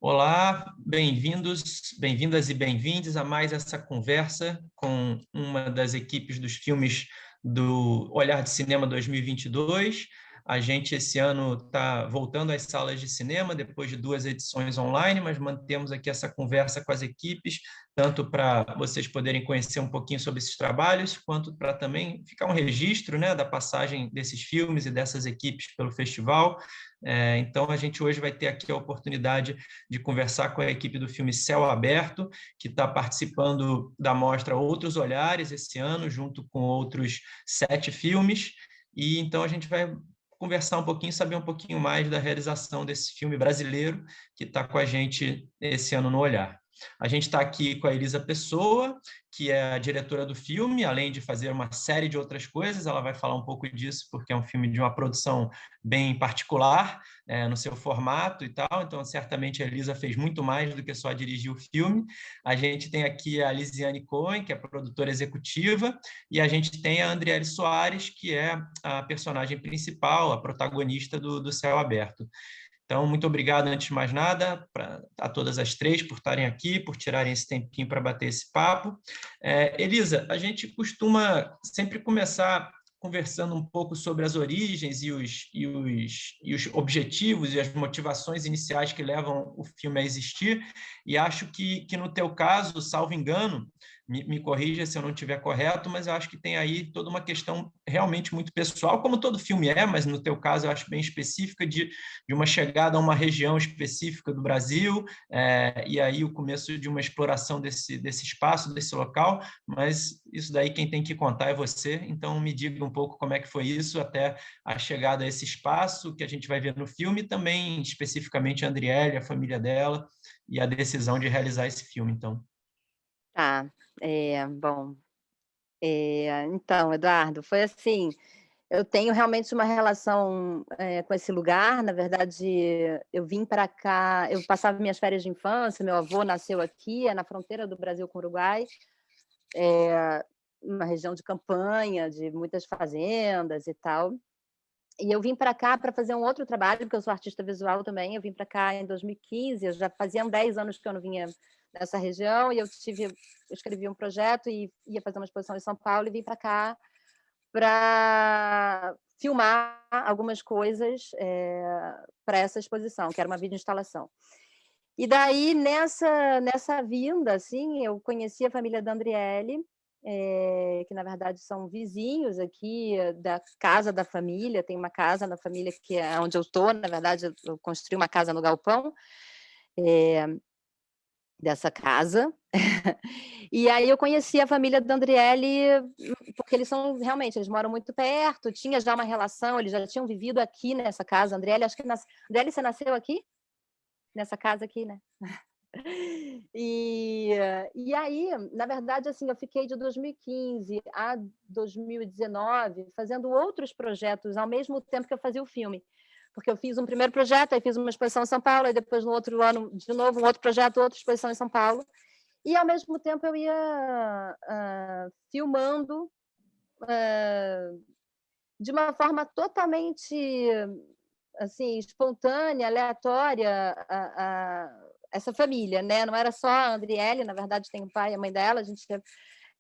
Olá, bem-vindos, bem-vindas e bem-vindes a mais essa conversa com uma das equipes dos filmes do Olhar de Cinema 2022. A gente, esse ano, está voltando às salas de cinema, depois de 2 edições online, mas mantemos aqui essa conversa com as equipes, tanto para vocês poderem conhecer um pouquinho sobre esses trabalhos, quanto para também ficar um registro, né, da passagem desses filmes e dessas equipes pelo festival. Então, a gente hoje vai ter aqui a oportunidade de conversar com a equipe do filme Céu Aberto, que está participando da mostra Outros Olhares esse ano, junto com outros 7 filmes. E então a gente vai conversar um pouquinho, saber um pouquinho mais da realização desse filme brasileiro que está com a gente esse ano no Olhar. A gente está aqui com a Elisa Pessoa, que é a diretora do filme, além de fazer uma série de outras coisas. Ela vai falar um pouco disso, porque é um filme de uma produção bem particular, no seu formato e tal. Então, certamente a Elisa fez muito mais do que só dirigir o filme. A gente tem aqui a Lisiane Cohen, que é produtora executiva, e a gente tem a Andriele Soares, que é a personagem principal, a protagonista do Céu Aberto. Então, muito obrigado, antes de mais nada, a todas as três por estarem aqui, por tirarem esse tempinho para bater esse papo. Elisa, a gente costuma sempre começar conversando um pouco sobre as origens e os objetivos e as motivações iniciais que levam o filme a existir, e acho que no teu caso, salvo engano, me corrija se eu não estiver correto, mas eu acho que tem aí toda uma questão realmente muito pessoal, como todo filme é, mas no teu caso eu acho bem específica de uma chegada a uma região específica do Brasil, e aí o começo de uma exploração desse espaço, desse local, mas isso daí quem tem que contar é você, então me diga um pouco como é que foi isso até a chegada a esse espaço que a gente vai ver no filme, e também especificamente a Andriele, a família dela, e a decisão de realizar esse filme, então. Tá, bom, então, Eduardo, foi assim, eu tenho realmente uma relação, com esse lugar. Na verdade, eu vim para cá, eu passava minhas férias de infância, meu avô nasceu aqui, é na fronteira do Brasil com o Uruguai, uma região de campanha, de muitas fazendas e tal. E eu vim para cá para fazer um outro trabalho, porque eu sou artista visual também. Eu vim para cá em 2015, eu já faziam 10 anos que eu não vinha nessa região, e eu escrevi um projeto e ia fazer uma exposição em São Paulo, e vim para cá para filmar algumas coisas, para essa exposição, que era uma videoinstalação. E daí, nessa vinda, assim, eu conheci a família da Andriele, que na verdade são vizinhos aqui, da casa da família. Tem uma casa na família que é onde eu estou. Na verdade, eu construí uma casa no galpão, eh, dessa casa. E aí eu conheci a família da Andriele, porque eles moram muito perto, tinha já uma relação, eles já tinham vivido aqui nessa casa. Andriele, acho que Andriele, você nasceu aqui? Nessa casa aqui, né? E e aí, na verdade, assim, eu fiquei de 2015 a 2019 fazendo outros projetos ao mesmo tempo que eu fazia o filme. Porque eu fiz um primeiro projeto, aí fiz uma exposição em São Paulo, aí depois no outro ano, de novo, um outro projeto, outra exposição em São Paulo. E ao mesmo tempo eu ia, filmando, hã, de uma forma totalmente, assim, espontânea, aleatória, essa família, né. Não era só a Andriele. Na verdade tem o pai e a mãe dela.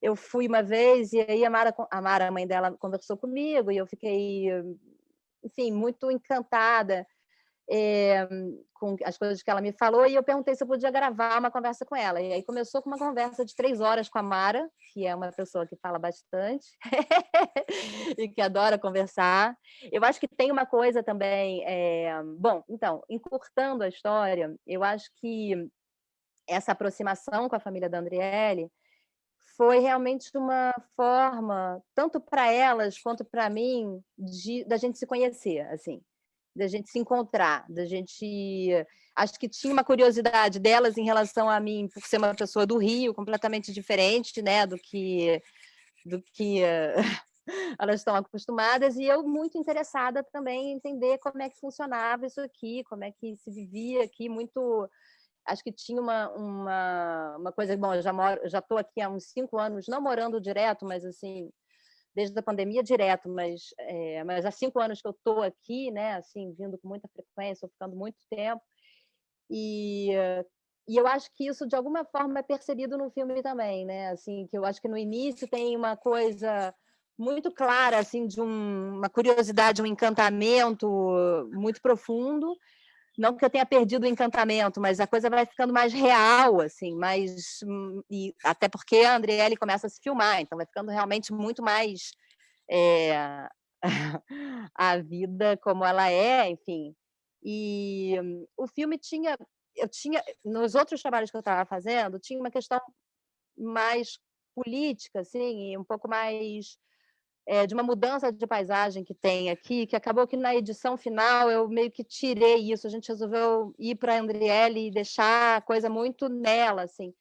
Eu fui uma vez, e aí a mãe dela, conversou comigo, e eu fiquei, enfim, muito encantada, eh, com as coisas que ela me falou, e eu perguntei se eu podia gravar uma conversa com ela. E aí começou com uma conversa de 3 horas com a Mara, que é uma pessoa que fala bastante e que adora conversar. Eu acho que tem uma coisa também, bom, então, encurtando a história, eu acho que essa aproximação com a família da Andriele foi realmente uma forma, tanto para elas quanto para mim, da gente se conhecer, assim, da gente se encontrar, da gente, acho que tinha uma curiosidade delas em relação a mim, por ser uma pessoa do Rio, completamente diferente, né, do que elas estão acostumadas, e eu muito interessada também em entender como é que funcionava isso aqui, como é que se vivia aqui. Muito, acho que tinha uma coisa. Bom, já estou aqui há uns 5 anos, não morando direto, mas assim, desde a pandemia direto, mas há 5 anos que eu estou aqui, né, assim, vindo com muita frequência, ou ficando muito tempo. E, e eu acho que isso, de alguma forma, é percebido no filme também, né? Assim, que eu acho que no início tem uma coisa muito clara, assim, de uma curiosidade, um encantamento muito profundo. Não que eu tenha perdido o encantamento, mas a coisa vai ficando mais real, assim, mais e até porque a Andriele começa a se filmar, então vai ficando realmente muito mais a vida como ela é, enfim. E o filme eu tinha nos outros trabalhos que eu estava fazendo, tinha uma questão mais política, assim, e um pouco mais de uma mudança de paisagem que tem aqui, que acabou que na edição final eu meio que tirei isso, a gente resolveu ir para a Andriele e deixar a coisa muito nela, assim.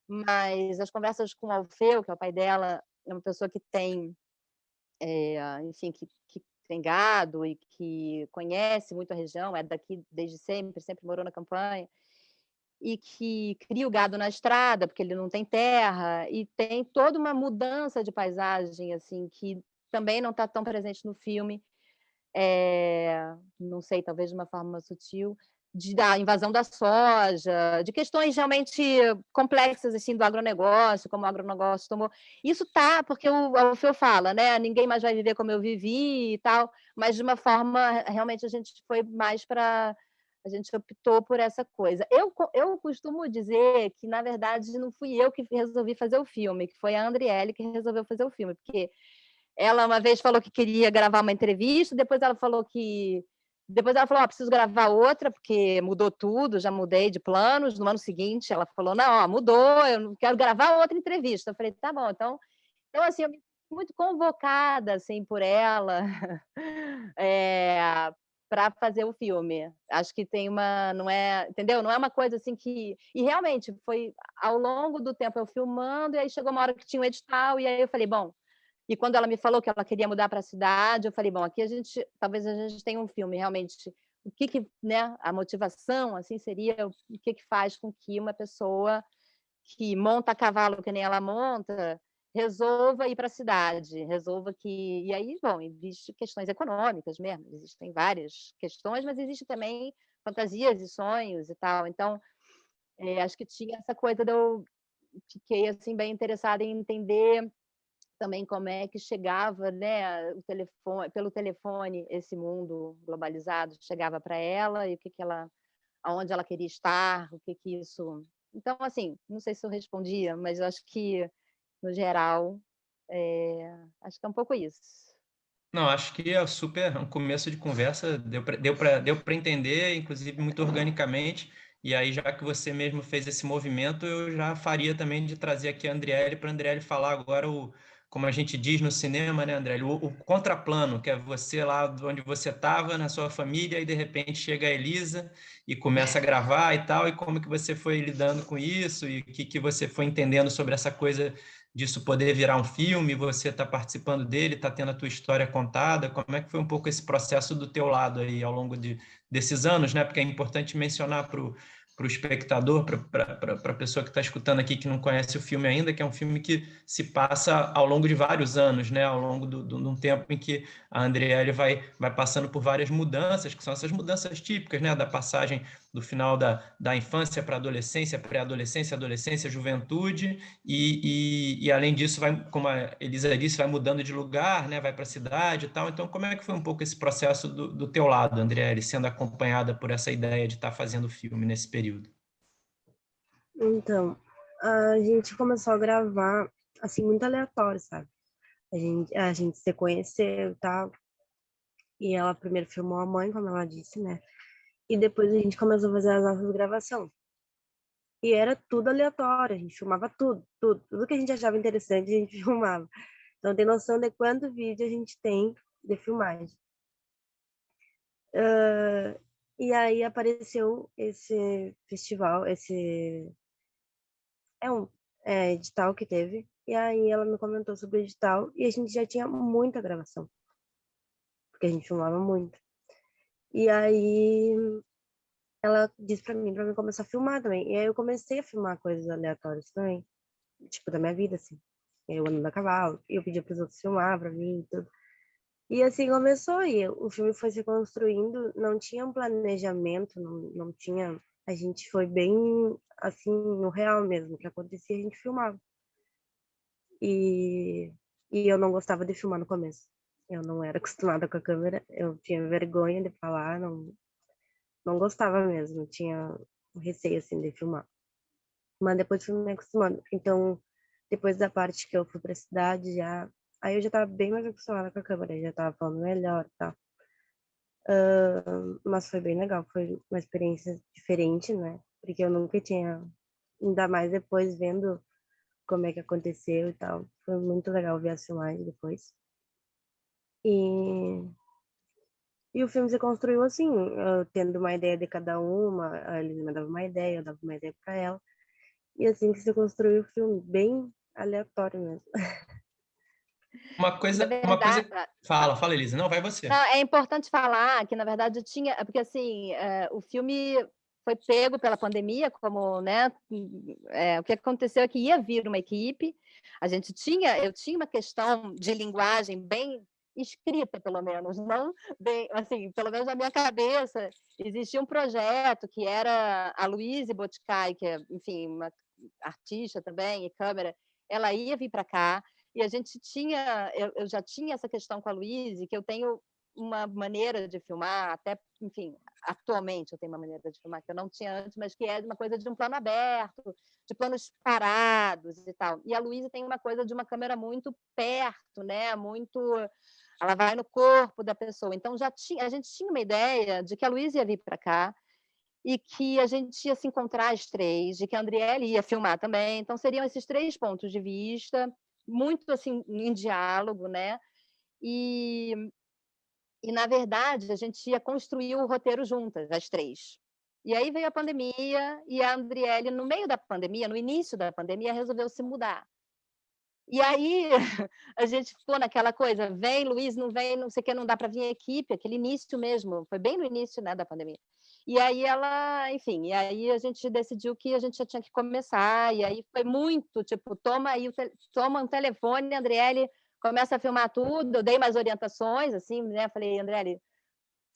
Mas as conversas com o Alfeu, que é o pai dela, é uma pessoa que tem, enfim, que tem gado e que conhece muito a região, é daqui desde sempre, sempre morou na campanha, e que cria o gado na estrada, porque ele não tem terra, e tem toda uma mudança de paisagem, assim, que também não está tão presente no filme, não sei, talvez de uma forma sutil, da invasão da soja, de questões realmente complexas, assim, do agronegócio, como o agronegócio tomou. Isso tá, porque o Alfeu fala, né? Ninguém mais vai viver como eu vivi e tal, mas de uma forma, realmente, a gente foi mais para. A gente optou por essa coisa. Eu costumo dizer que, na verdade, não fui eu que resolvi fazer o filme, que foi a Andriele que resolveu fazer o filme, porque ela uma vez falou que queria gravar uma entrevista, depois ela falou, preciso gravar outra, porque mudou tudo, já mudei de planos. No ano seguinte, ela falou, não, ó, mudou, eu não quero gravar outra entrevista. Eu falei, tá bom, então assim, eu me sinto muito convocada, assim, por ela, para fazer o filme. Acho que tem não é, entendeu? Não é uma coisa assim que... E realmente, foi ao longo do tempo eu filmando, e aí chegou uma hora que tinha um edital, e aí eu falei, bom, e quando ela me falou que ela queria mudar para a cidade, eu falei, bom, aqui talvez a gente tenha um filme realmente, o que, né, a motivação, assim, seria o que faz com que uma pessoa que monta a cavalo que nem ela monta, resolva ir para a cidade, resolva que... E aí, bom, existem questões econômicas mesmo, existem várias questões, mas existe também fantasias e sonhos e tal. Então, acho que tinha essa coisa fiquei, assim, bem interessada em entender também como é que chegava, né, pelo telefone, esse mundo globalizado chegava para ela, e o que ela, aonde ela queria estar, o que isso... Então, assim, não sei se eu respondia, mas eu acho que, no geral, acho que é um pouco isso. Não, acho que é super um começo de conversa, deu para entender, inclusive muito organicamente. E aí, já que você mesmo fez esse movimento, eu já faria também de trazer aqui a Andriele, para a Andriele falar agora como a gente diz no cinema, né, Andriele, o contraplano, que é você lá onde você estava, na sua família, e de repente chega a Elisa e começa a gravar e tal, e como que você foi lidando com isso, e o que você foi entendendo sobre essa coisa disso poder virar um filme, você está participando dele, está tendo a tua história contada, como é que foi um pouco esse processo do teu lado aí ao longo desses anos, né? Porque é importante mencionar para o espectador, para a pessoa que está escutando aqui que não conhece o filme ainda, que é um filme que se passa ao longo de vários anos, né? Ao longo de um tempo em que a Andriele vai passando por várias mudanças, que são essas mudanças típicas, né? Da passagem do final da infância para a adolescência, pré-adolescência, adolescência, juventude, e além disso, como a Elisa disse, vai mudando de lugar, né? Vai para a cidade e tal. Então, como é que foi um pouco esse processo do teu lado, Andriele, sendo acompanhada por essa ideia de estar fazendo o filme nesse período? Então, a gente começou a gravar, assim, muito aleatório, sabe? A gente se conheceu e tal, e ela primeiro filmou a mãe, como ela disse, né? E depois a gente começou a fazer as nossas gravações. E era tudo aleatório, a gente filmava tudo que a gente achava interessante, a gente filmava. Então, tem noção de quanto vídeo a gente tem de filmagem. E aí apareceu esse festival, é um edital que teve, e aí ela me comentou sobre o edital, e a gente já tinha muita gravação, porque a gente filmava muito. E aí ela disse pra mim começar a filmar também. E aí eu comecei a filmar coisas aleatórias também, tipo, da minha vida, assim. Eu andando a cavalo, eu pedia pros outros filmar pra mim e tudo. E assim começou, e o filme foi se construindo, não tinha um planejamento, não tinha a gente foi bem, assim, no real mesmo, o que acontecia a gente filmava. E, e eu não gostava de filmar no começo. Eu não era acostumada com a câmera, eu tinha vergonha de falar, não gostava mesmo, tinha um receio, assim, de filmar. Mas depois fui me acostumando. Então, depois da parte que eu fui pra cidade, aí eu já tava bem mais acostumada com a câmera, já tava falando melhor e tal. Mas foi bem legal, foi uma experiência diferente, né? Porque eu nunca tinha, ainda mais depois vendo como é que aconteceu e tal. Foi muito legal ver as filmagens depois. E, e o filme se construiu assim, eu tendo uma ideia de cada uma, a Elisa me dava uma ideia, eu dava uma ideia para ela. E assim que se construiu o filme, bem aleatório mesmo. Uma Na coisa... verdade, Fala, Elisa. Não, vai você. não, é importante falar que, na verdade, tinha, porque assim, o filme foi pego pela pandemia, como, né, o que aconteceu é que ia vir uma equipe, eu tinha uma questão de linguagem bem escrita, pelo menos, não bem, assim, pelo menos na minha cabeça, existia um projeto que era a Louise Boticai, que é, enfim, uma artista também, e câmera, ela ia vir para cá, e a gente tinha, eu já tinha essa questão com a Louise, que eu tenho uma maneira de filmar, até, enfim, atualmente eu tenho uma maneira de filmar que eu não tinha antes, mas que é uma coisa de um plano aberto, de planos parados e tal. E a Luísa tem uma coisa de uma câmera muito perto, né? Muito, ela vai no corpo da pessoa. Então a gente tinha uma ideia de que a Luísa ia vir para cá e que a gente ia se encontrar às 3, de que a Andriele ia filmar também. Então seriam esses 3 pontos de vista, muito assim em diálogo, né? E na verdade, a gente ia construir o roteiro juntas, as 3. E aí veio a pandemia e a Andriele, no meio da pandemia, no início da pandemia, resolveu se mudar. E aí a gente ficou naquela coisa, vem, Luiz, não vem, não sei o que, não dá para vir a equipe, aquele início mesmo, foi bem no início, né, da pandemia. E aí ela, enfim, e aí a gente decidiu que a gente já tinha que começar, e aí foi muito, tipo, toma um telefone, Andriele, começa a filmar tudo, eu dei mais orientações, assim, né, falei, Andriele,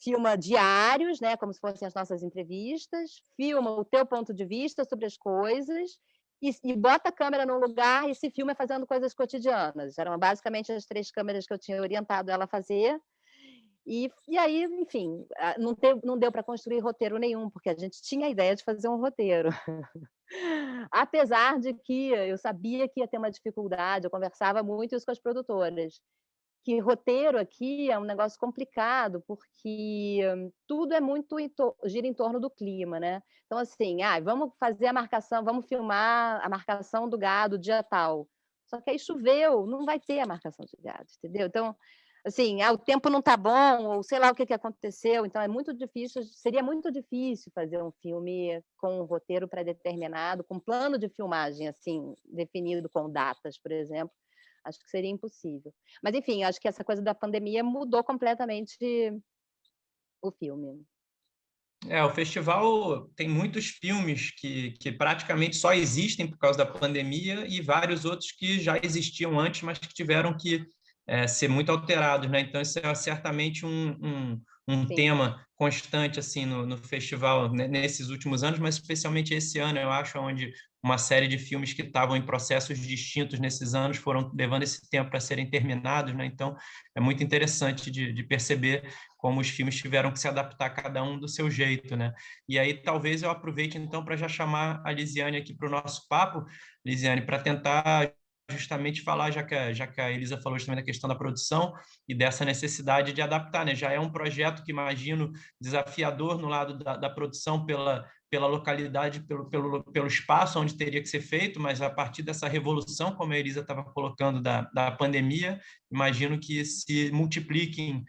filma diários, né, como se fossem as nossas entrevistas, filma o teu ponto de vista sobre as coisas e bota a câmera num lugar e se filma fazendo coisas cotidianas. Eram basicamente as 3 câmeras que eu tinha orientado ela a fazer. E aí, enfim, não deu para construir roteiro nenhum, porque a gente tinha a ideia de fazer um roteiro. Apesar de que eu sabia que ia ter uma dificuldade, eu conversava muito isso com as produtoras, que roteiro aqui é um negócio complicado, porque tudo é muito gira em torno do clima, né? Então, assim, vamos fazer a marcação, vamos filmar a marcação do gado dia tal. Só que aí choveu, não vai ter a marcação de gado, entendeu? Então, assim, o tempo não está bom, ou sei lá o que aconteceu, então é muito difícil, seria muito difícil fazer um filme com um roteiro pré-determinado, com plano de filmagem, assim, definido com datas, por exemplo. Acho que seria impossível. Mas, enfim, acho que essa coisa da pandemia mudou completamente o filme. O festival tem muitos filmes que praticamente só existem por causa da pandemia e vários outros que já existiam antes, mas que tiveram que ser muito alterados, né? Então, isso é certamente um tema constante assim no festival, né, nesses últimos anos, mas especialmente esse ano, eu acho, onde uma série de filmes que estavam em processos distintos nesses anos foram levando esse tempo para serem terminados, né? Então, é muito interessante de perceber como os filmes tiveram que se adaptar cada um do seu jeito, né? E aí talvez eu aproveite então para já chamar a Lisiane aqui para o nosso papo, Lisiane, para tentar justamente falar, já que a Elisa falou justamente da questão da produção e dessa necessidade de adaptar, né? Já é um projeto que imagino desafiador no lado da produção pela localidade, pelo espaço onde teria que ser feito, mas a partir dessa revolução, como a Elisa estava colocando, da pandemia, imagino que se multipliquem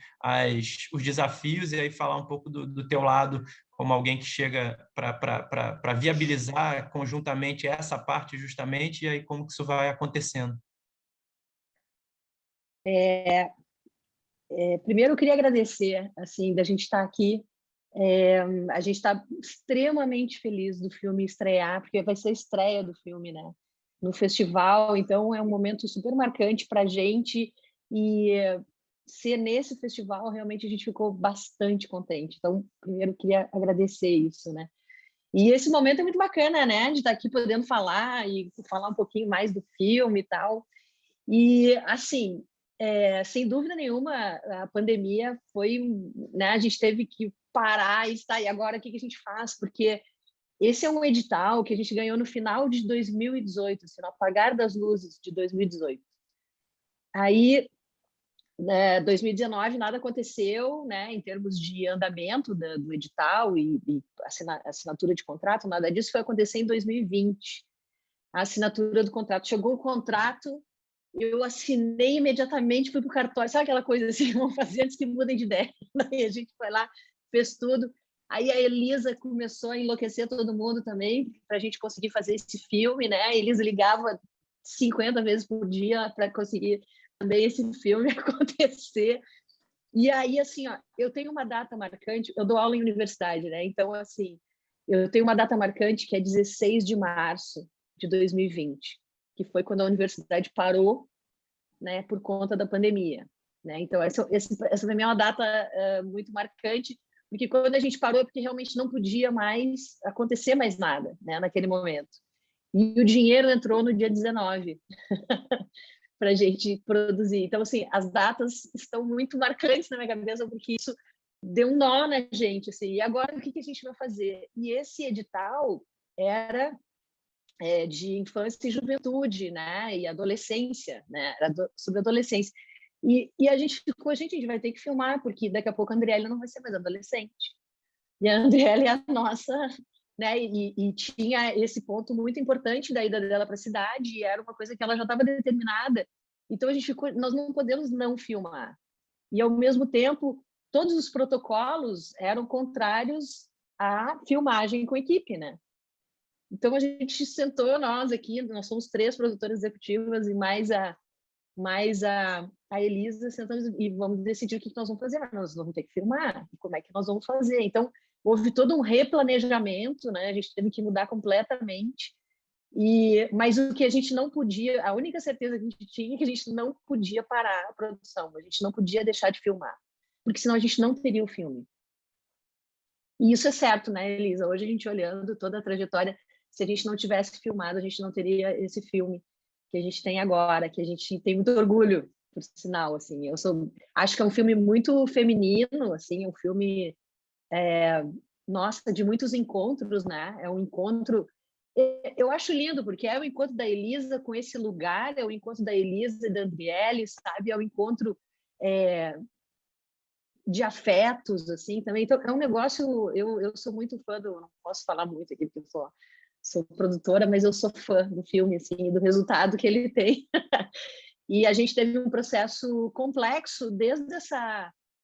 os desafios, e aí falar um pouco do teu lado, como alguém que chega para viabilizar conjuntamente essa parte justamente, e aí como que isso vai acontecendo. Primeiro, eu queria agradecer, assim, da gente estar aqui. A gente está extremamente feliz do filme estrear, porque vai ser a estreia do filme, né, no festival, então é um momento super marcante para a gente, e ser nesse festival, realmente a gente ficou bastante contente. Então, primeiro, eu queria agradecer isso, né? E esse momento é muito bacana, né? De estar aqui podendo falar e falar um pouquinho mais do filme e tal. E, assim, sem dúvida nenhuma, a pandemia foi, né? A gente teve que parar e estar, e agora o que a gente faz? Porque esse é um edital que a gente ganhou no final de 2018, assim, no apagar das luzes de 2018. Aí, 2019 nada aconteceu, né, em termos de andamento do edital e assinatura de contrato, nada disso foi acontecer em 2020. A assinatura do contrato, chegou o contrato, eu assinei imediatamente, fui para o cartório, sabe aquela coisa assim, vamos fazer antes que mudem de ideia. Daí a gente foi lá, fez tudo. Aí a Elisa começou a enlouquecer todo mundo também, para a gente conseguir fazer esse filme, né? A Elisa ligava 50 vezes por dia para conseguir também esse filme acontecer. E aí, assim, ó, eu tenho uma data marcante, eu dou aula em universidade, né? Então, assim, eu tenho uma data marcante que é 16 de março de 2020, que foi quando a universidade parou, né, por conta da pandemia, né? Então, essa para mim é uma data muito marcante, porque quando a gente parou é porque realmente não podia mais acontecer mais nada, né, naquele momento. E o dinheiro entrou no dia 19 para a gente produzir. Então, assim, as datas estão muito marcantes na minha cabeça, porque isso deu um nó na gente, assim, e agora o que a gente vai fazer? E esse edital era de infância e juventude, né, e adolescência, né, era sobre adolescência. E a gente ficou, a gente vai ter que filmar, porque daqui a pouco a Andriele não vai ser mais adolescente. E a Andriele é a nossa, né, e tinha esse ponto muito importante da ida dela para a cidade, e era uma coisa que ela já estava determinada. Então a gente ficou, nós não podemos não filmar. E ao mesmo tempo, todos os protocolos eram contrários à filmagem com equipe, né? Então a gente sentou, nós aqui, nós somos 3 produtoras executivas e mais a Elisa, sentamos e vamos decidir o que nós vamos fazer. Nós vamos ter que filmar, como é que nós vamos fazer? Então, houve todo um replanejamento, né? A gente teve que mudar completamente. Mas o que a gente não podia, a única certeza que a gente tinha é que a gente não podia parar a produção, a gente não podia deixar de filmar, porque senão a gente não teria o filme. E isso é certo, né, Elisa? Hoje a gente olhando toda a trajetória, se a gente não tivesse filmado, a gente não teria esse filme que a gente tem agora, que a gente tem muito orgulho, por sinal, assim. Acho que é um filme muito feminino, assim, um filme, nossa, de muitos encontros, né? É um encontro, eu acho lindo, porque é o encontro da Elisa com esse lugar, é o encontro da Elisa e da Andriele, sabe? É o encontro de afetos, assim, também. Então, é um negócio, eu sou muito fã não posso falar muito aqui, porque eu sou produtora, mas eu sou fã do filme, assim, do resultado que ele tem. E a gente teve um processo complexo desde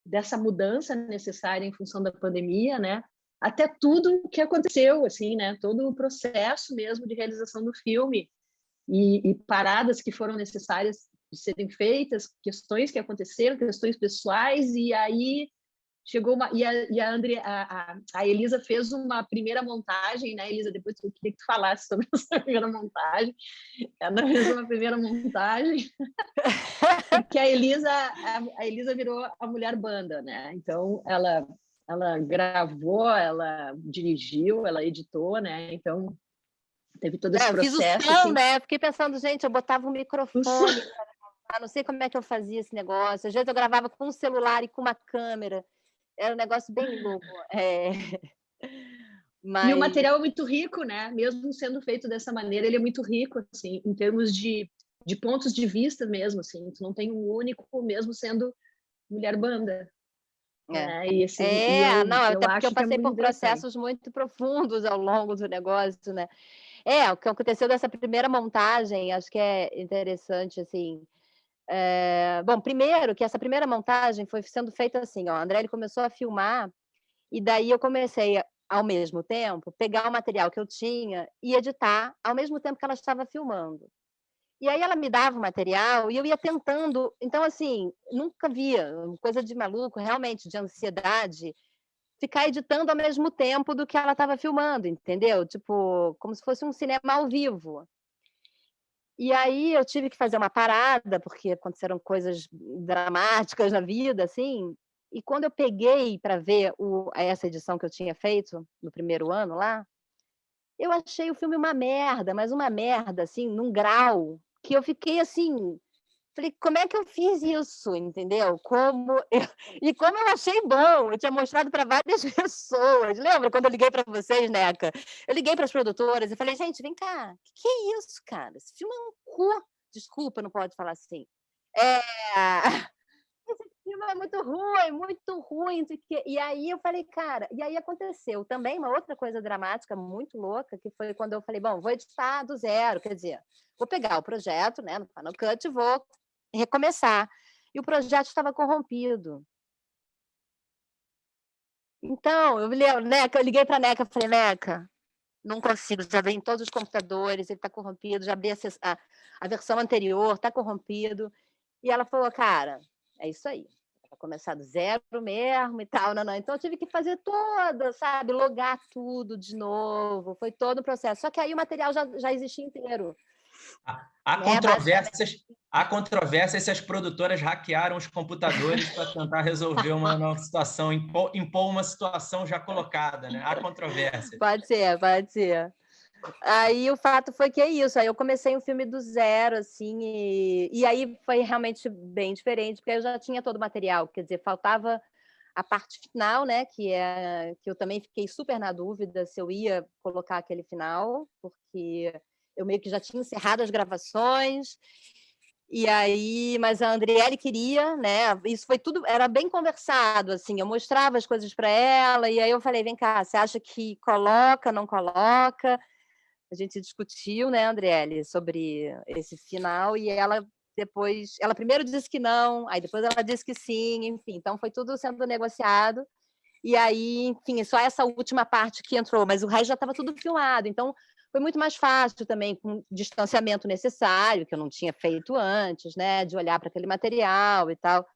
dessa mudança necessária em função da pandemia, né, até tudo o que aconteceu, assim, né, todo o processo mesmo de realização do filme e paradas que foram necessárias de serem feitas, questões que aconteceram, questões pessoais, e aí chegou a Elisa fez uma primeira montagem, né, Elisa? Depois eu queria que tu falasse sobre essa primeira montagem. Ela fez uma primeira montagem, porque a Elisa virou a mulher banda, né? Então ela gravou, ela dirigiu, ela editou, né? Então teve todo esse processo. Eu fiz o som, assim, né? Fiquei pensando, gente, eu botava um microfone, não sei como é que eu fazia esse negócio. Às vezes eu gravava com um celular e com uma câmera. Era um negócio bem louco. Mas... E o material é muito rico, né? Mesmo sendo feito dessa maneira, ele é muito rico, assim, em termos de pontos de vista mesmo, assim. Tu não tem um único, mesmo sendo mulher banda. Né? E, assim, não, até porque eu passei por processos muito profundos ao longo do negócio, né? O que aconteceu dessa primeira montagem, acho que é interessante, assim. Bom, primeiro que essa primeira montagem foi sendo feita assim, ó, a Andriele começou a filmar e daí eu comecei ao mesmo tempo pegar o material que eu tinha e editar ao mesmo tempo que ela estava filmando. E aí ela me dava o material e eu ia tentando, então assim, nunca via, coisa de maluco, realmente, de ansiedade, ficar editando ao mesmo tempo do que ela estava filmando, entendeu? Tipo, como se fosse um cinema ao vivo. E aí eu tive que fazer uma parada, porque aconteceram coisas dramáticas na vida, assim, e quando eu peguei para ver essa edição que eu tinha feito no primeiro ano lá, Eu achei o filme uma merda, mas uma merda, assim, num grau que eu fiquei assim, falei: "Como é que eu fiz isso?", entendeu? E como eu achei bom, eu tinha mostrado para várias pessoas. Lembra quando eu liguei para vocês, Neca? Eu liguei para as produtoras e falei: "Gente, vem cá, que é isso, cara? Esse filme é um cu". Desculpa, não pode falar assim. É, esse filme é muito ruim, não sei o quê. E aí eu falei: "Cara", e aí aconteceu também uma outra coisa dramática muito louca, que foi quando eu falei: "Bom, vou editar do zero", quer dizer, vou pegar o projeto, né, no Final Cut e vou recomeçar. E o projeto estava corrompido. Então, eu me lembro, Neca, eu liguei para a Neca, falei: "Neca, não consigo, já vem em todos os computadores, ele está corrompido, já abri a versão anterior, está corrompido". E ela falou: "Cara, é isso aí, vai começar do zero mesmo e tal, não. Então eu tive que fazer toda, sabe, logar tudo de novo, foi todo o processo. Só que aí o material já existia inteiro, Há né, basicamente. controvérsias, há controvérsias se as produtoras hackearam os computadores para tentar resolver uma nova situação, impor uma situação já colocada, né? Há controvérsias. Pode ser, pode ser. Aí o fato foi que é isso, aí eu comecei um filme do zero, assim, e aí foi realmente bem diferente, porque eu já tinha todo o material, quer dizer, faltava a parte final, né, que eu também fiquei super na dúvida se eu ia colocar aquele final, porque eu meio que já tinha encerrado as gravações, e aí, mas a Andriele queria, né? Isso foi tudo, era bem conversado, assim. Eu mostrava as coisas para ela, e aí eu falei: vem cá, você acha que coloca, não coloca? A gente discutiu, né, Andriele, sobre esse final, e ela primeiro disse que não, aí depois ela disse que sim, enfim. Então foi tudo sendo negociado. E aí, enfim, só essa última parte que entrou, mas o resto já estava tudo filmado. Então, foi muito mais fácil também, com o distanciamento necessário, que eu não tinha feito antes, né? De olhar para aquele material e tal.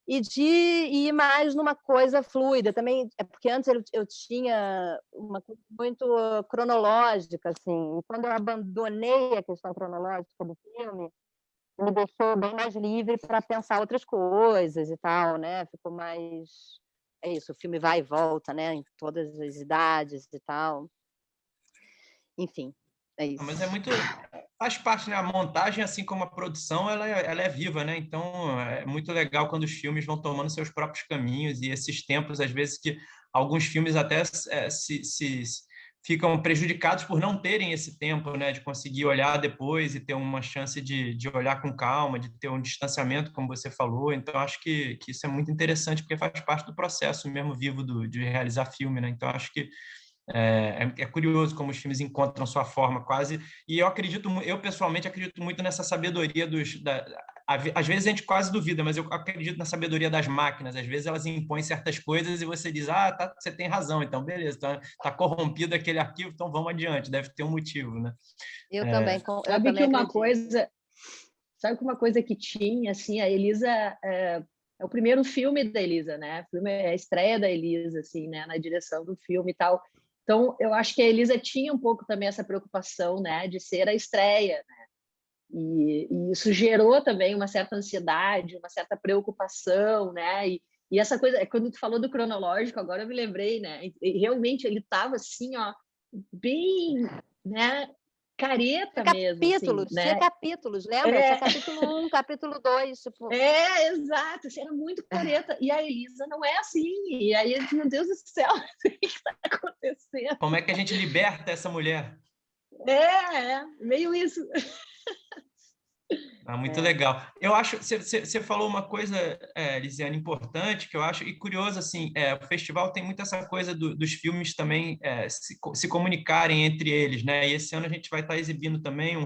E de ir mais numa coisa fluida também, é porque antes eu tinha uma coisa muito cronológica, assim. E quando eu abandonei a questão cronológica do filme, me deixou bem mais livre para pensar outras coisas e tal, né? Ficou mais. É isso, o filme vai e volta, né? Em todas as idades e tal. Enfim, é isso. Mas é muito, faz parte, né? A montagem, assim como a produção, ela é viva, né? Então é muito legal quando os filmes vão tomando seus próprios caminhos e esses tempos, às vezes, que alguns filmes até se ficam prejudicados por não terem esse tempo, né? De conseguir olhar depois e ter uma chance de olhar com calma, de ter um distanciamento, como você falou. Então acho que isso é muito interessante, porque faz parte do processo mesmo vivo de realizar filme, né? Então acho que é curioso como os filmes encontram sua forma quase, e eu pessoalmente acredito muito nessa sabedoria às vezes a gente quase duvida, mas eu acredito na sabedoria das máquinas. Às vezes elas impõem certas coisas e você diz, tá, você tem razão, então beleza, tá corrompido aquele arquivo, então vamos adiante, deve ter um motivo, né? Eu também Sabe que uma acredito. coisa, sabe que uma coisa que tinha, assim, a Elisa é o primeiro filme da Elisa, né? O filme é a estreia da Elisa, assim, né? Na direção do filme e tal. Então, eu acho que a Elisa tinha um pouco também essa preocupação, né? De ser a estreia, né? E isso gerou também uma certa ansiedade, uma certa preocupação, né? E essa coisa, quando tu falou do cronológico, agora eu me lembrei, né? E realmente ele estava assim, ó, bem, né? Careta mesmo, assim, Tinha né? capítulos, lembra? Tinha capítulo 1, capítulo 2, tipo. Exato, assim, era muito careta. E a Elisa não é assim. E aí, meu Deus do céu, o que está acontecendo? Como é que a gente liberta essa mulher? Meio isso. Muito legal. Eu acho, você falou uma coisa, Lisiane, importante, que eu acho, e curioso, assim, o festival tem muito essa coisa dos filmes também se comunicarem entre eles, né? E esse ano a gente vai estar exibindo também um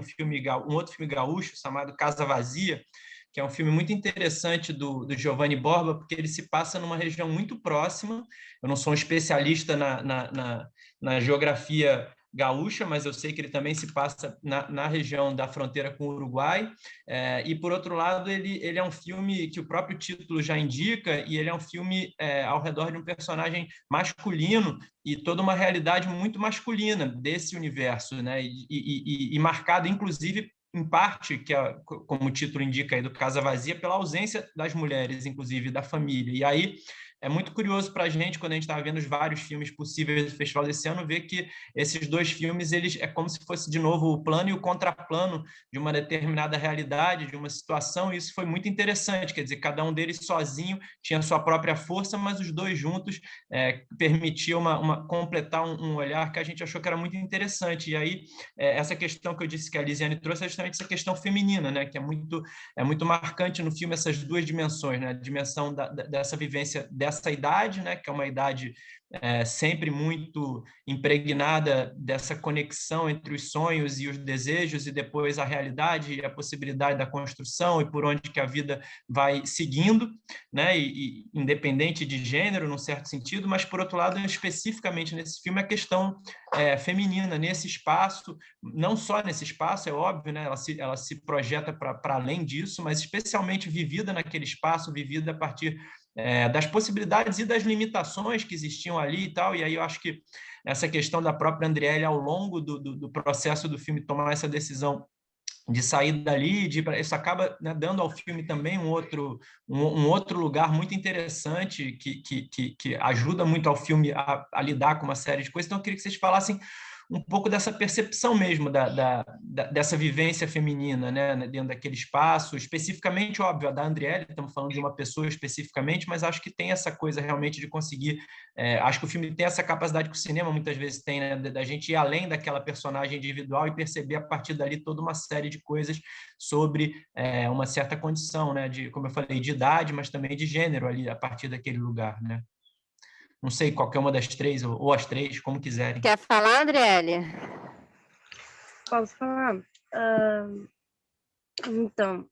outro filme gaúcho chamado Casa Vazia, que é um filme muito interessante do Giovanni Borba, porque ele se passa numa região muito próxima. Eu não sou um especialista na geografia gaúcha, mas eu sei que ele também se passa na região da fronteira com o Uruguai. E, por outro lado, ele é um filme que o próprio título já indica, e ele é um filme ao redor de um personagem masculino e toda uma realidade muito masculina desse universo, né? E marcado, inclusive, em parte, como o título indica aí, do Casa Vazia, pela ausência das mulheres, inclusive da família. E aí é muito curioso para a gente, quando a gente estava vendo os vários filmes possíveis do festival desse ano, ver que esses dois filmes, eles é como se fosse, de novo, o plano e o contraplano de uma determinada realidade, de uma situação, e isso foi muito interessante, quer dizer, cada um deles sozinho tinha sua própria força, mas os dois juntos permitiam completar um olhar que a gente achou que era muito interessante. E aí, essa questão que eu disse que a Lisiane trouxe é justamente essa questão feminina, né, que é muito marcante no filme, essas duas dimensões, né, a dimensão dessa vivência dessa idade, né, que é uma idade sempre muito impregnada dessa conexão entre os sonhos e os desejos, e depois a realidade e a possibilidade da construção e por onde que a vida vai seguindo, né? E independente de gênero, num certo sentido, mas, por outro lado, especificamente nesse filme, a questão feminina nesse espaço, não só nesse espaço, é óbvio, né? Ela se projeta para além disso, mas especialmente vivida naquele espaço, vivida a partir das possibilidades e das limitações que existiam ali e tal, e aí eu acho que essa questão da própria Andriele, ao longo do processo do filme, tomar essa decisão de sair dali, isso acaba, né, dando ao filme também um outro lugar muito interessante, que ajuda muito ao filme a lidar com uma série de coisas. Então, eu queria que vocês falassem um pouco dessa percepção mesmo, dessa vivência feminina, né, dentro daquele espaço, especificamente, óbvio, a da Andriele, estamos falando de uma pessoa especificamente, mas acho que tem essa coisa realmente de conseguir, acho que o filme tem essa capacidade que o cinema muitas vezes tem, né, da gente ir além daquela personagem individual e perceber a partir dali toda uma série de coisas sobre uma certa condição, né, como eu falei, de idade, mas também de gênero ali, a partir daquele lugar, né. Não sei, qualquer uma das três, ou as três, como quiserem. Quer falar, Andriele? Posso falar? Então,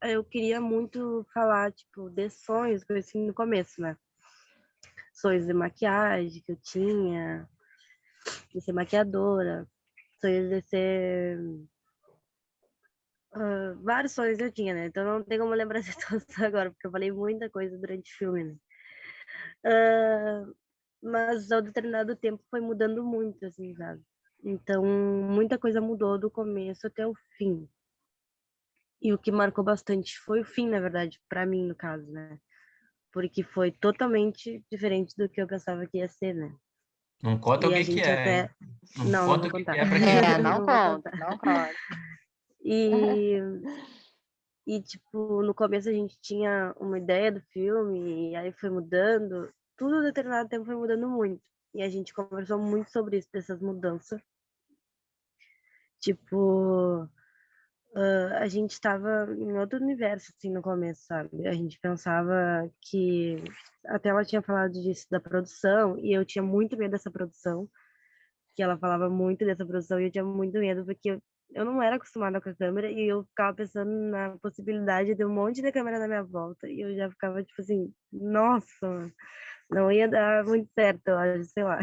eu queria muito falar, tipo, de sonhos que eu tinha no começo, né? Sonhos de maquiagem que eu tinha, de ser maquiadora, sonhos de ser... vários sonhos eu tinha, né? Então não tem como lembrar de todos agora, porque eu falei muita coisa durante o filme, né? Mas ao determinado tempo foi mudando muito, assim, sabe? Então, muita coisa mudou do começo até o fim. E o que marcou bastante foi o fim, na verdade, para mim, no caso, né? Porque foi totalmente diferente do que eu pensava que ia ser, né? Não conta E o a que gente é, até... hein? Não Conta vou o que contar. é para quem não Não Não vou conta, contar. não conta. E, tipo, no começo a gente tinha uma ideia do filme, e aí foi mudando. Tudo em determinado tempo foi mudando muito. E a gente conversou muito sobre isso, dessas mudanças. Tipo, a gente estava em outro universo, assim, no começo, sabe? A gente pensava que... Até ela tinha falado disso, da produção, e eu tinha muito medo dessa produção, que ela falava muito dessa produção, e eu tinha muito medo, porque eu não era acostumada com a câmera, e eu ficava pensando na possibilidade de um monte de câmera na minha volta, e eu já ficava, tipo assim, nossa, não ia dar muito certo, eu acho, sei lá.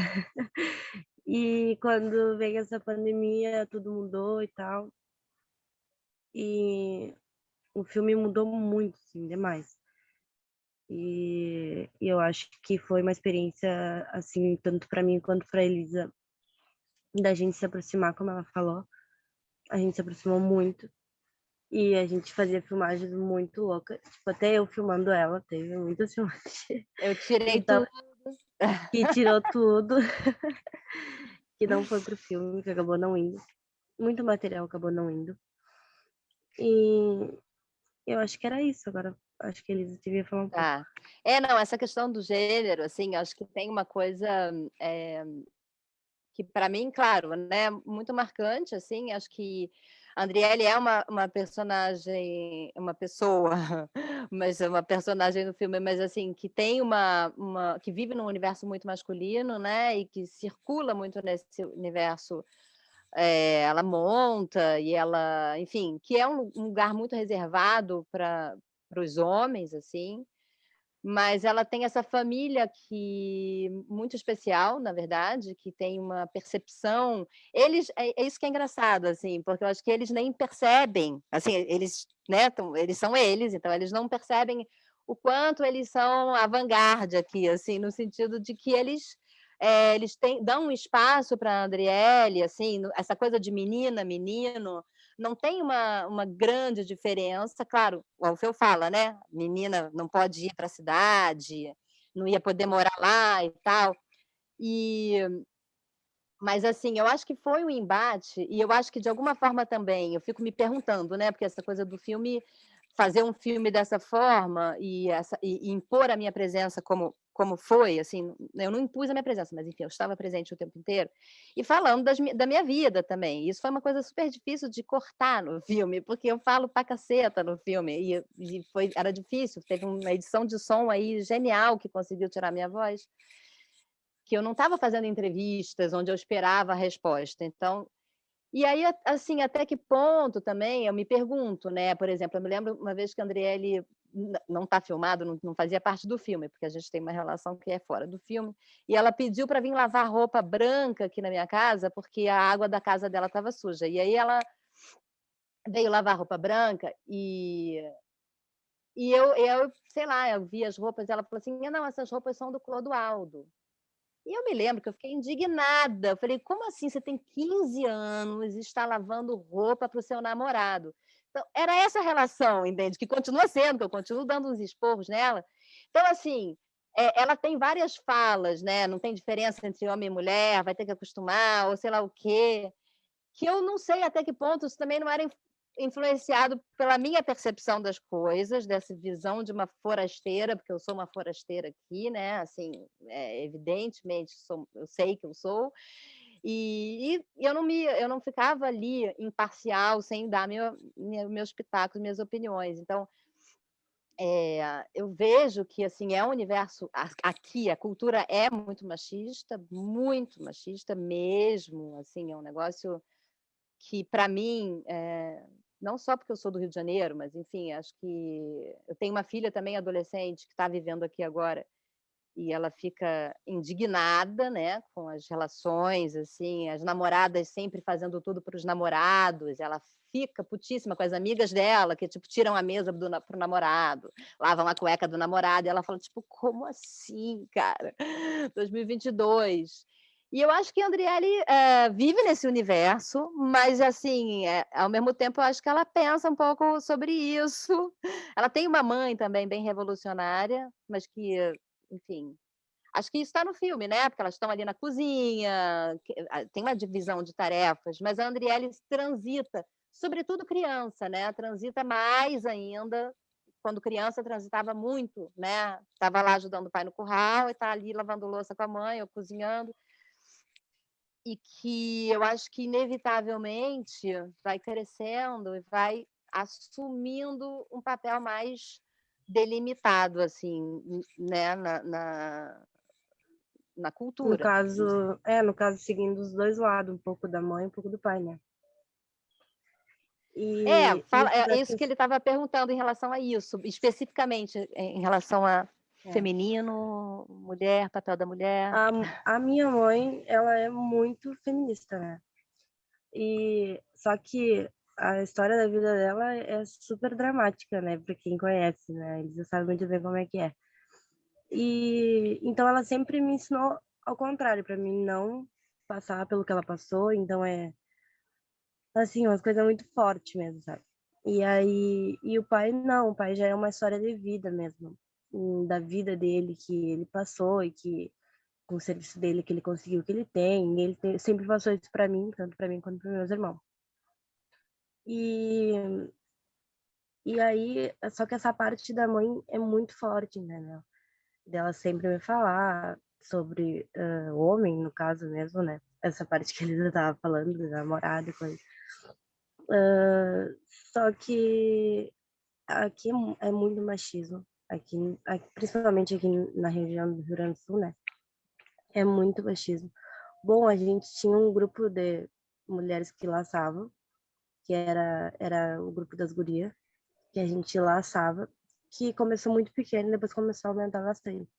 E quando veio essa pandemia, tudo mudou e tal, e o filme mudou muito, assim, demais. E eu acho que foi uma experiência, assim, tanto para mim quanto para Elisa, da gente se aproximar, como ela falou. A gente se aproximou muito. E a gente fazia filmagens muito loucas. Tipo, até eu filmando ela, teve muitas filmagens. Eu tirei Então, tudo. que tirou tudo. Que não foi pro filme, que acabou não indo. Muito material acabou não indo. E eu acho que era isso. Agora, acho que eles deviam falar um pouco. Tá. Não, essa questão do gênero, assim, acho que tem uma coisa que para mim, claro, né, muito marcante, assim, acho que a Andriele é uma personagem, uma pessoa, mas é uma personagem no filme, mas assim, que tem que vive num universo muito masculino, né, e que circula muito nesse universo. Ela monta e ela, enfim, que é um lugar muito reservado para os homens, assim, mas ela tem essa família que muito especial, na verdade, que tem uma percepção. Eles é isso que é engraçado, assim, porque eu acho que eles nem percebem, assim, eles, né, eles são eles, então eles não percebem o quanto eles são avant-garde aqui, assim, no sentido de que eles dão um espaço para a Andriele, assim, essa coisa de menina, menino, não tem uma grande diferença. Claro, o Alfeu fala, né? Menina não pode ir para a cidade, não ia poder morar lá e tal. Mas, assim, eu acho que foi um embate, e eu acho que, de alguma forma, também, eu fico me perguntando, né, porque essa coisa do filme, fazer um filme dessa forma e impor a minha presença como foi, assim, eu não impus a minha presença, mas, enfim, eu estava presente o tempo inteiro, e falando da minha vida também. Isso foi uma coisa super difícil de cortar no filme, porque eu falo pra caceta no filme, era difícil, teve uma edição de som aí genial que conseguiu tirar minha voz, que eu não estava fazendo entrevistas onde eu esperava a resposta. Então, e aí, assim, até que ponto também, eu me pergunto, né? Por exemplo, eu me lembro uma vez que a Andriele não está filmado, não fazia parte do filme, porque a gente tem uma relação que é fora do filme, e ela pediu para vir lavar roupa branca aqui na minha casa, porque a água da casa dela estava suja. E aí ela veio lavar roupa branca e eu, sei lá, eu vi as roupas e ela falou assim: não, essas roupas são do Clodoaldo. E eu me lembro que eu fiquei indignada. Eu falei: como assim você tem 15 anos e está lavando roupa para o seu namorado? Então, era essa relação, entende? Que continua sendo, que eu continuo dando uns esporros nela. Então, assim, ela tem várias falas, né? Não tem diferença entre homem e mulher, vai ter que acostumar, ou sei lá o quê. Que eu não sei até que ponto isso também não era influenciado pela minha percepção das coisas, dessa visão de uma forasteira, porque eu sou uma forasteira aqui, né? Assim, evidentemente, eu sei que eu sou, e eu não ficava ali imparcial, sem dar meus pitacos, minhas opiniões. Então, eu vejo que, assim, é um universo aqui, a cultura é muito machista mesmo, assim, é um negócio que, para mim, não só porque eu sou do Rio de Janeiro, mas, enfim, acho que eu tenho uma filha também adolescente que está vivendo aqui agora, e ela fica indignada, né, com as relações, assim, as namoradas sempre fazendo tudo para os namorados, ela fica putíssima com as amigas dela, que, tipo, tiram a mesa para o namorado, lavam a cueca do namorado, e ela fala, tipo, como assim, cara? 2022. E eu acho que a Andriele vive nesse universo, mas, assim, ao mesmo tempo, eu acho que ela pensa um pouco sobre isso. Ela tem uma mãe também bem revolucionária, mas que, enfim, acho que isso está no filme, né? Porque elas estão ali na cozinha, tem uma divisão de tarefas, mas a Andriele transita, sobretudo criança, né? Transita mais ainda. Quando criança, transitava muito, né? Estava lá ajudando o pai no curral e está ali lavando louça com a mãe ou cozinhando. E que eu acho que, inevitavelmente, vai crescendo e vai assumindo um papel mais delimitado, assim, né, na No cultura. caso, seguindo os dois lados, um pouco da mãe e um pouco do pai, né? E É isso que ele estava perguntando em relação a isso, especificamente em relação a feminino, mulher, papel da mulher. A minha mãe, ela é muito feminista, né? E só que a história da vida dela é super dramática, né? Para quem conhece, né? Eles já sabem muito bem como é que é. E então ela sempre me ensinou ao contrário, para mim não passar pelo que ela passou. Então é assim, umas coisas muito fortes mesmo, sabe? E aí, e o pai não, o pai já é uma história de vida mesmo, da vida dele que ele passou e que com o serviço dele que ele conseguiu o que ele tem, e sempre passou isso para mim, tanto para mim quanto para meus irmãos. E aí, só que essa parte da mãe é muito forte, né? Dela sempre me falar sobre o homem, no caso mesmo, né? Essa parte que ele estava falando, do namorado e coisa. Só que aqui é muito machismo. Aqui, principalmente aqui na região do Rio Grande do Sul, né? É muito machismo. Bom, a gente tinha um grupo de mulheres que laçavam, que era o grupo das gurias, que a gente laçava, que começou muito pequeno e depois começou a aumentar bastante.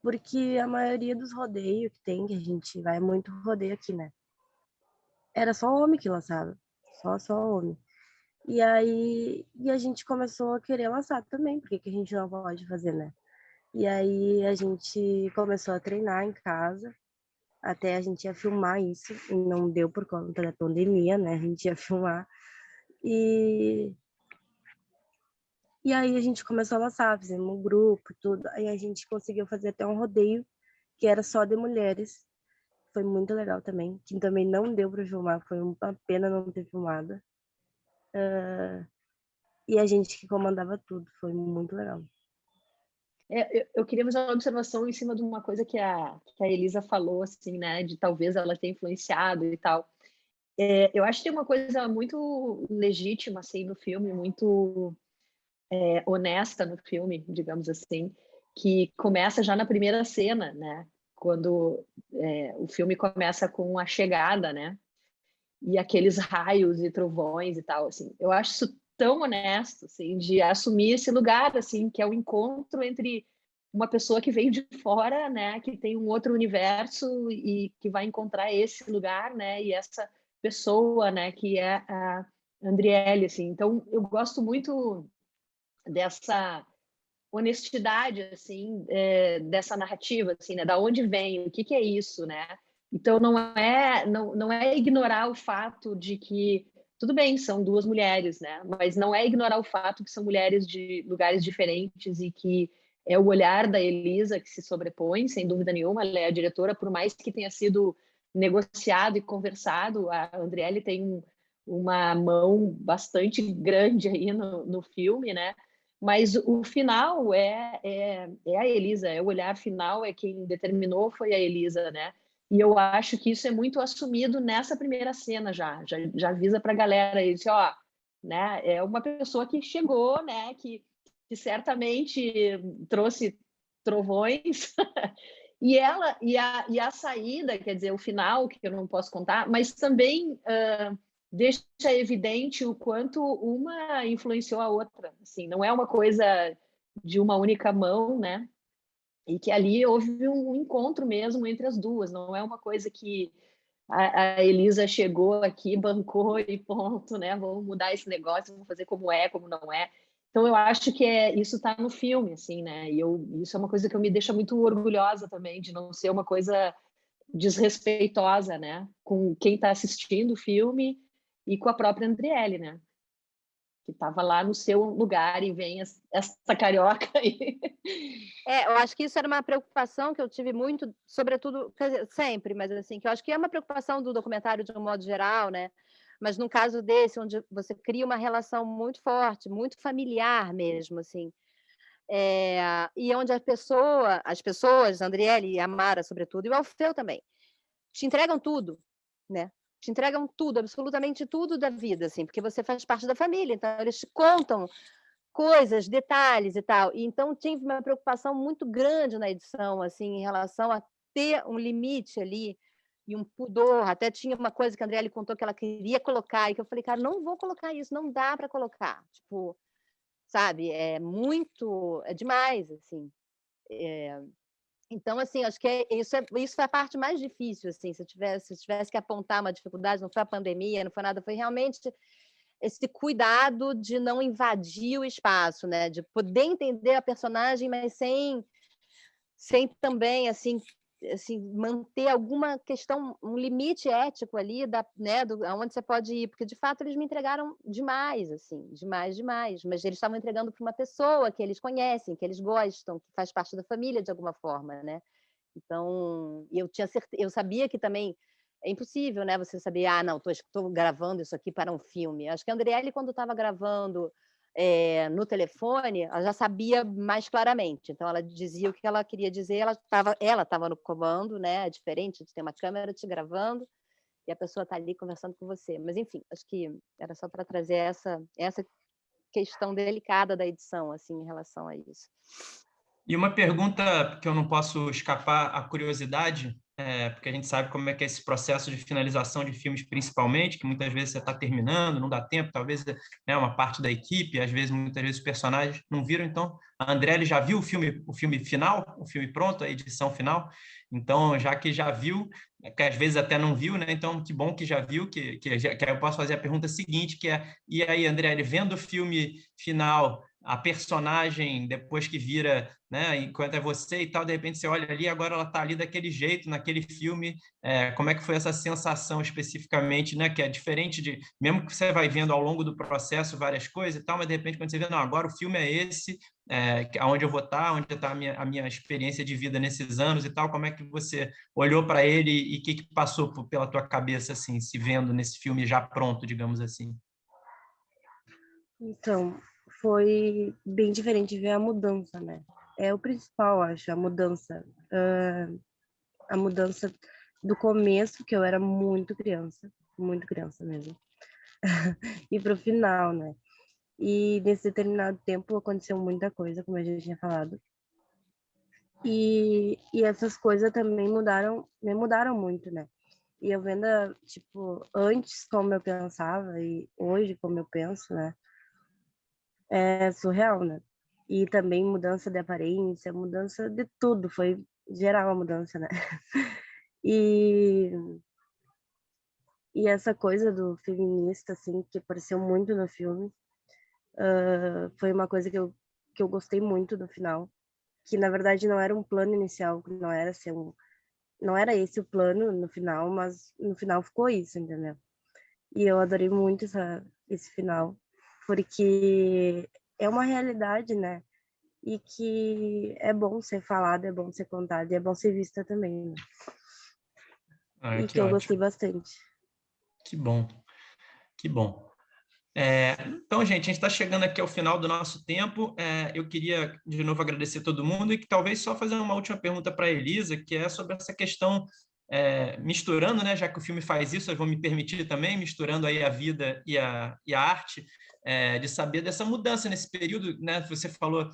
Porque a maioria dos rodeios que tem, que a gente vai muito rodeio aqui, né? Era só homem que laçava. Só homem. E aí a gente começou a querer laçar também, porque que a gente não pode fazer, né? E aí a gente começou a treinar em casa, até a gente ia filmar isso, e não deu por conta da pandemia, né? A gente ia filmar. E E aí a gente começou a laçar, fizemos um grupo, tudo. Aí a gente conseguiu fazer até um rodeio que era só de mulheres. Foi muito legal também. Que também não deu para filmar, foi uma pena não ter filmado. E a gente que comandava tudo, foi muito legal. Eu queria fazer uma observação em cima de uma coisa que a Elisa falou, assim, né, de talvez ela ter influenciado e tal. Eu acho que tem uma coisa muito legítima, assim, no filme, muito honesta no filme, digamos assim, que começa já na primeira cena, né, quando o filme começa com a chegada, né, e aqueles raios e trovões e tal, assim. Eu acho isso tão honesto, assim, de assumir esse lugar, assim, que é o encontro entre uma pessoa que veio de fora, né, que tem um outro universo e que vai encontrar esse lugar, né, e essa pessoa, né, que é a Andriele, assim. Então, eu gosto muito dessa honestidade, assim, dessa narrativa, assim, né, da onde vem, o que que é isso, né? Então não é ignorar o fato de que tudo bem, são duas mulheres, né? Mas não é ignorar o fato que são mulheres de lugares diferentes e que é o olhar da Elisa que se sobrepõe, sem dúvida nenhuma. Ela é a diretora, por mais que tenha sido negociado e conversado, a Andriele tem uma mão bastante grande aí no filme, né? Mas o final é a Elisa, o olhar final é quem determinou, foi a Elisa, né? E eu acho que isso é muito assumido nessa primeira cena já avisa para a galera aí, ó, né? É uma pessoa que chegou, né? Que certamente trouxe trovões e a saída, quer dizer, o final que eu não posso contar, mas também deixa evidente o quanto uma influenciou a outra. Assim, não é uma coisa de uma única mão, né? E que ali houve um encontro mesmo entre as duas. Não é uma coisa que a Elisa chegou aqui, bancou e ponto, né? Vamos mudar esse negócio, vamos fazer como não é. Então eu acho que isso está no filme, assim, né? E isso é uma coisa que me deixa muito orgulhosa também de não ser uma coisa desrespeitosa, né? Com quem está assistindo o filme e com a própria Andriele, né? Que estava lá no seu lugar e vem essa carioca aí. Eu acho que isso era uma preocupação que eu tive muito, sobretudo, quer dizer, sempre, mas assim, que eu acho que é uma preocupação do documentário de um modo geral, né? Mas no caso desse, onde você cria uma relação muito forte, muito familiar mesmo, assim, e onde as pessoas, a Andriele e a Mara, sobretudo, e o Alfeu também, te entregam tudo, né? Te entregam tudo, absolutamente tudo da vida, assim, porque você faz parte da família, então eles te contam coisas, detalhes e tal. E então tive uma preocupação muito grande na edição, assim, em relação a ter um limite ali e um pudor. Até tinha uma coisa que a Andriele contou que ela queria colocar e que eu falei, cara, não vou colocar isso, não dá para colocar. Tipo, sabe, é demais, assim. Então, assim, acho que isso foi a parte mais difícil, assim, se eu tivesse que apontar uma dificuldade, não foi a pandemia, não foi nada, foi realmente esse cuidado de não invadir o espaço, né? De poder entender a personagem, mas sem também assim manter alguma questão, um limite ético ali né, aonde você pode ir, porque de fato eles me entregaram demais, assim, demais, mas eles estavam entregando para uma pessoa que eles conhecem, que eles gostam, que faz parte da família de alguma forma, né? Então, eu sabia que também é impossível, né? Você saber, não, estou gravando isso aqui para um filme. Acho que a Andriele, quando estava gravando no telefone, ela já sabia mais claramente. Então, ela dizia o que ela queria dizer. Ela estava no comando, né? É diferente de ter uma câmera te gravando e a pessoa está ali conversando com você. Mas, enfim, acho que era só para trazer essa questão delicada da edição, assim, em relação a isso. E uma pergunta que eu não posso escapar à curiosidade, porque a gente sabe como é que é esse processo de finalização de filmes, principalmente, que muitas vezes você está terminando, não dá tempo, talvez uma parte da equipe, às vezes, muitas vezes, os personagens não viram. Então, a Andriele já viu o filme final, o filme pronto, a edição final. Então, já que já viu, que às vezes até não viu, né? Então, que bom que já viu, que eu posso fazer a pergunta seguinte, que é: e aí, Andriele, vendo o filme final, a personagem, depois que vira, né, enquanto é você e tal, de repente você olha ali, agora ela está ali daquele jeito, naquele filme, como é que foi essa sensação especificamente, né, que é diferente de, mesmo que você vai vendo ao longo do processo várias coisas e tal, mas de repente quando você vê, não, agora o filme é esse, onde eu vou estar, onde está a minha experiência de vida nesses anos e tal, como é que você olhou para ele e o que passou pela tua cabeça, assim, se vendo nesse filme já pronto, digamos assim? Então, foi bem diferente ver a mudança, né? É o principal, acho, a mudança. A mudança do começo, que eu era muito criança mesmo, e pro final, né? E nesse determinado tempo aconteceu muita coisa, como a gente tinha falado. E essas coisas também me mudaram muito, né? E eu vendo, tipo, antes como eu pensava e hoje como eu penso, né? É surreal, né? E também mudança de aparência, mudança de tudo, foi geral a mudança, né? E, e essa coisa do feminista, assim, que apareceu muito no filme, foi uma coisa que eu gostei muito do final, que na verdade não era um plano inicial, não era ser não era esse o plano no final, mas no final ficou isso, entendeu? E eu adorei muito esse final, porque é uma realidade, né? E que é bom ser falada, é bom ser contada, e é bom ser vista também, né? Ah, E que que eu gostei ótimo. bastante. Que bom, que bom. Então, gente, a gente está chegando aqui ao final do nosso tempo. Eu queria, de novo, agradecer a todo mundo e que talvez só fazer uma última pergunta para a Elisa, que é sobre essa questão, misturando, né, já que o filme faz isso, eu vou me permitir também, misturando aí a vida e a arte, de saber dessa mudança nesse período, né? Você falou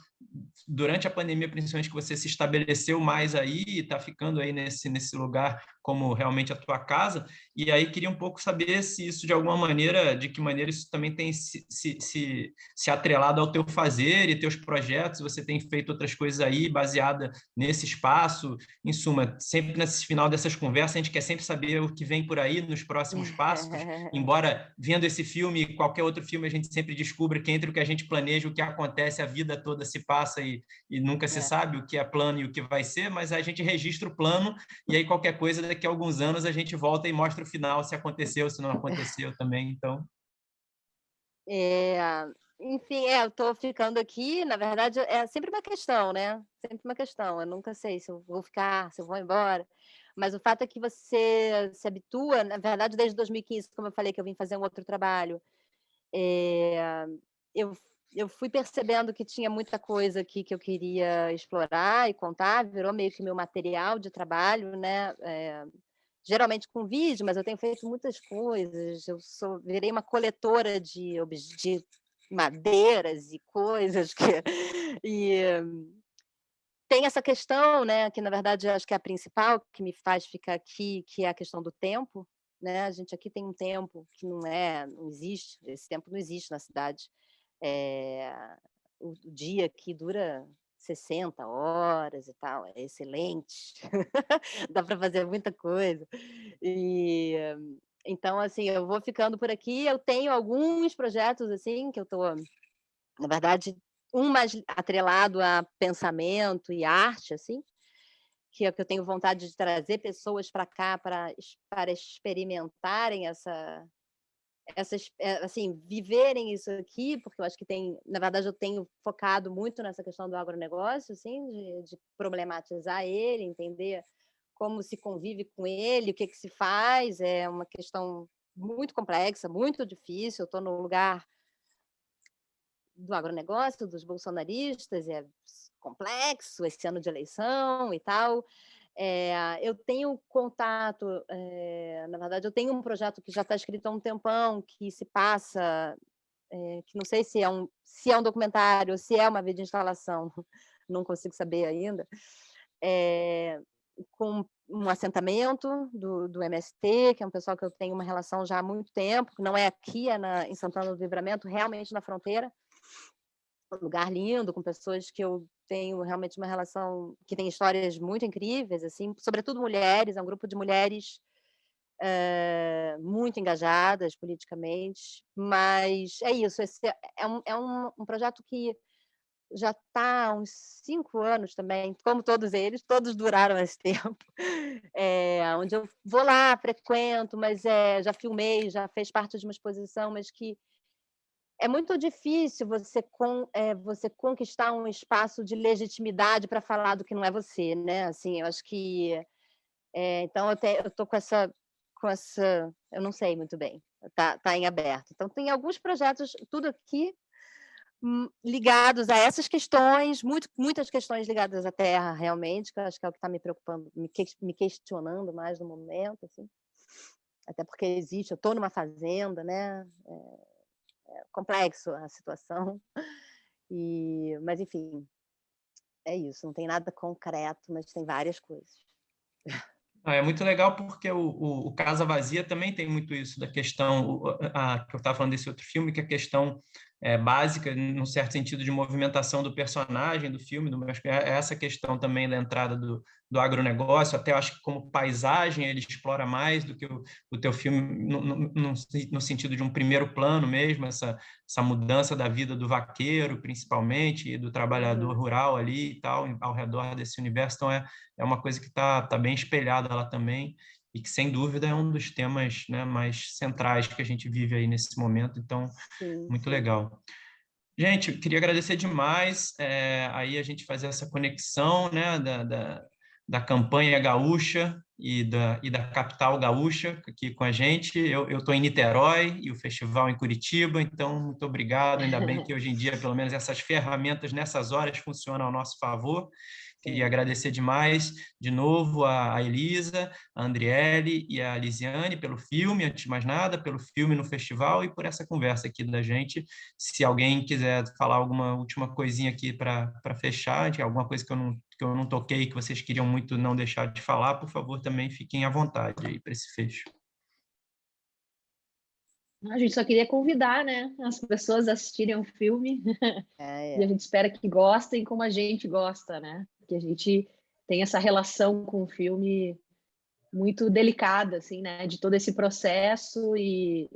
durante a pandemia, principalmente, que você se estabeleceu mais aí e está ficando aí nesse lugar como realmente a tua casa. E aí queria um pouco saber se isso, de alguma maneira, de que maneira isso também tem se atrelado ao teu fazer e teus projetos, você tem feito outras coisas aí baseada nesse espaço. Em suma, sempre nesse final dessas conversas, a gente quer sempre saber o que vem por aí nos próximos passos, embora vendo esse filme e qualquer outro filme, a gente sempre descubra que entre o que a gente planeja, o que acontece, a vida toda se passa e nunca se sabe o que é plano e o que vai ser, mas a gente registra o plano e aí qualquer coisa, daqui a alguns anos, a gente volta e mostra o final, se aconteceu, se não aconteceu também, então... É, enfim, eu estou ficando aqui, na verdade, é sempre uma questão, né? Sempre uma questão. Eu nunca sei se eu vou ficar, se eu vou embora. Mas o fato é que você se habitua, na verdade, desde 2015, como eu falei, que eu vim fazer um outro trabalho, é, eu, eu fui percebendo que tinha muita coisa aqui que eu queria explorar e contar, virou meio que meu material de trabalho, né? Geralmente com vídeo, mas eu tenho feito muitas coisas. Virei uma coletora de madeiras e coisas e tem essa questão, né, que na verdade eu acho que é a principal que me faz ficar aqui, que é a questão do tempo, né? A gente aqui tem um tempo que não existe, esse tempo não existe na cidade. É, o dia aqui dura 60 horas e tal, é excelente. Dá para fazer muita coisa. E então, assim, eu vou ficando por aqui. Eu tenho alguns projetos assim que eu estou, na verdade, um mais atrelado a pensamento e arte, assim, que é o que eu tenho vontade de trazer pessoas para cá para experimentarem assim, viverem isso aqui, porque eu acho que na verdade, eu tenho focado muito nessa questão do agronegócio, assim, de problematizar ele, entender como se convive com ele, o que se faz, é uma questão muito complexa, muito difícil. Eu estou no lugar do agronegócio, dos bolsonaristas, é complexo esse ano de eleição e tal. Eu tenho contato, na verdade, eu tenho um projeto que já está escrito há um tempão, que se passa, que não sei se é um documentário, se é uma videoinstalação, não consigo saber ainda, com um assentamento do MST, que é um pessoal que eu tenho uma relação já há muito tempo, que não é aqui, em Santana do Livramento, realmente na fronteira, um lugar lindo, com pessoas que eu tenho realmente uma relação, que tem histórias muito incríveis, assim, sobretudo mulheres, é um grupo de mulheres muito engajadas politicamente, mas é isso, esse é um projeto que já está há uns 5 anos também, como todos eles, todos duraram esse tempo, onde eu vou lá, frequento, mas já filmei, já fez parte de uma exposição, mas que é muito difícil você conquistar um espaço de legitimidade para falar do que não é você, né? Assim, eu acho que então eu tô com essa, eu não sei muito bem, tá em aberto. Então tem alguns projetos, tudo aqui ligados a essas questões, muitas questões ligadas à terra, realmente, que eu acho que é o que está me preocupando, me questionando mais no momento, assim. Até porque eu estou numa fazenda, né? É complexo a situação. Mas, enfim, é isso. Não tem nada concreto, mas tem várias coisas. É muito legal porque o Casa Vazia também tem muito isso da questão, que eu estava falando desse outro filme, que é a questão básica, num certo sentido, de movimentação do personagem do filme, essa questão também da entrada do agronegócio, até eu acho que como paisagem ele explora mais do que o teu filme no sentido de um primeiro plano mesmo, essa mudança da vida do vaqueiro, principalmente, e do trabalhador rural ali e tal, ao redor desse universo. Então, é uma coisa que tá bem espelhada lá também, e que, sem dúvida, é um dos temas, né, mais centrais que a gente vive aí nesse momento. Então, muito legal. Gente, eu queria agradecer demais aí a gente fazer essa conexão, né, da campanha gaúcha e da capital gaúcha aqui com a gente. Eu estou em Niterói e o festival em Curitiba, então muito obrigado. Ainda bem que hoje em dia, pelo menos, essas ferramentas nessas horas funcionam ao nosso favor. Queria agradecer demais, de novo, a Elisa, a Andriele e a Lisiane pelo filme, antes de mais nada, pelo filme no festival e por essa conversa aqui da gente. Se alguém quiser falar alguma última coisinha aqui para fechar, de alguma coisa que eu não toquei, que vocês queriam muito não deixar de falar, por favor, também fiquem à vontade aí para esse fecho. A gente só queria convidar, né, as pessoas a assistirem o filme e a gente espera que gostem como a gente gosta, né? Que a gente tem essa relação com o filme muito delicada, assim, né? De todo esse processo e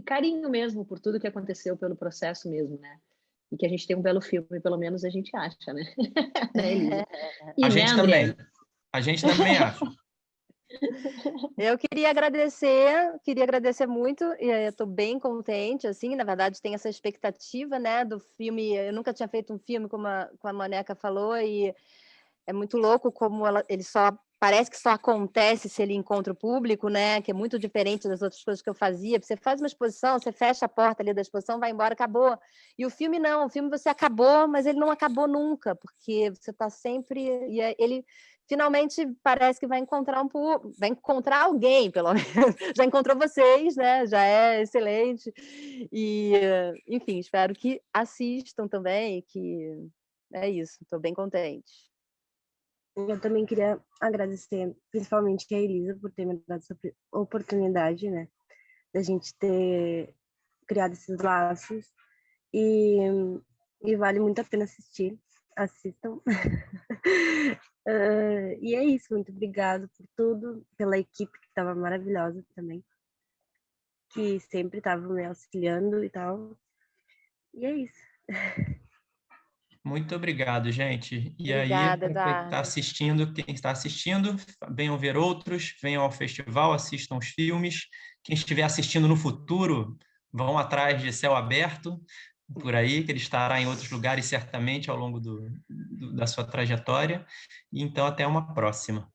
carinho mesmo por tudo que aconteceu pelo processo mesmo, né? E que a gente tem um belo filme, pelo menos a gente acha, né? Né, Elisa? A gente também. A gente também acha. Eu queria agradecer muito, e eu estou bem contente, assim, na verdade tem essa expectativa, né, do filme, eu nunca tinha feito um filme como a Moneca falou, e é muito louco como ele parece que só acontece se ele encontra o público, né, que é muito diferente das outras coisas que eu fazia, você faz uma exposição, você fecha a porta ali da exposição, vai embora, acabou, e o filme não, o filme você acabou, mas ele não acabou nunca, porque você está sempre, e ele finalmente parece que vai encontrar alguém, pelo menos. Já encontrou vocês, né? Já é excelente. E, enfim, espero que assistam também, que é isso, estou bem contente. Eu também queria agradecer, principalmente a Elisa, por ter me dado essa oportunidade, né? Da gente ter criado esses laços. E vale muito a pena assistir. Assistam. E é isso, muito obrigado por tudo, pela equipe que estava maravilhosa também, que sempre estava me auxiliando e tal. E é isso. Muito obrigado, gente. E Obrigada, aí, quem está assistindo, venham ver outros, venham ao festival, assistam os filmes. Quem estiver assistindo no futuro, vão atrás de Céu Aberto, por aí, que ele estará em outros lugares certamente ao longo da sua trajetória. E então, até uma próxima.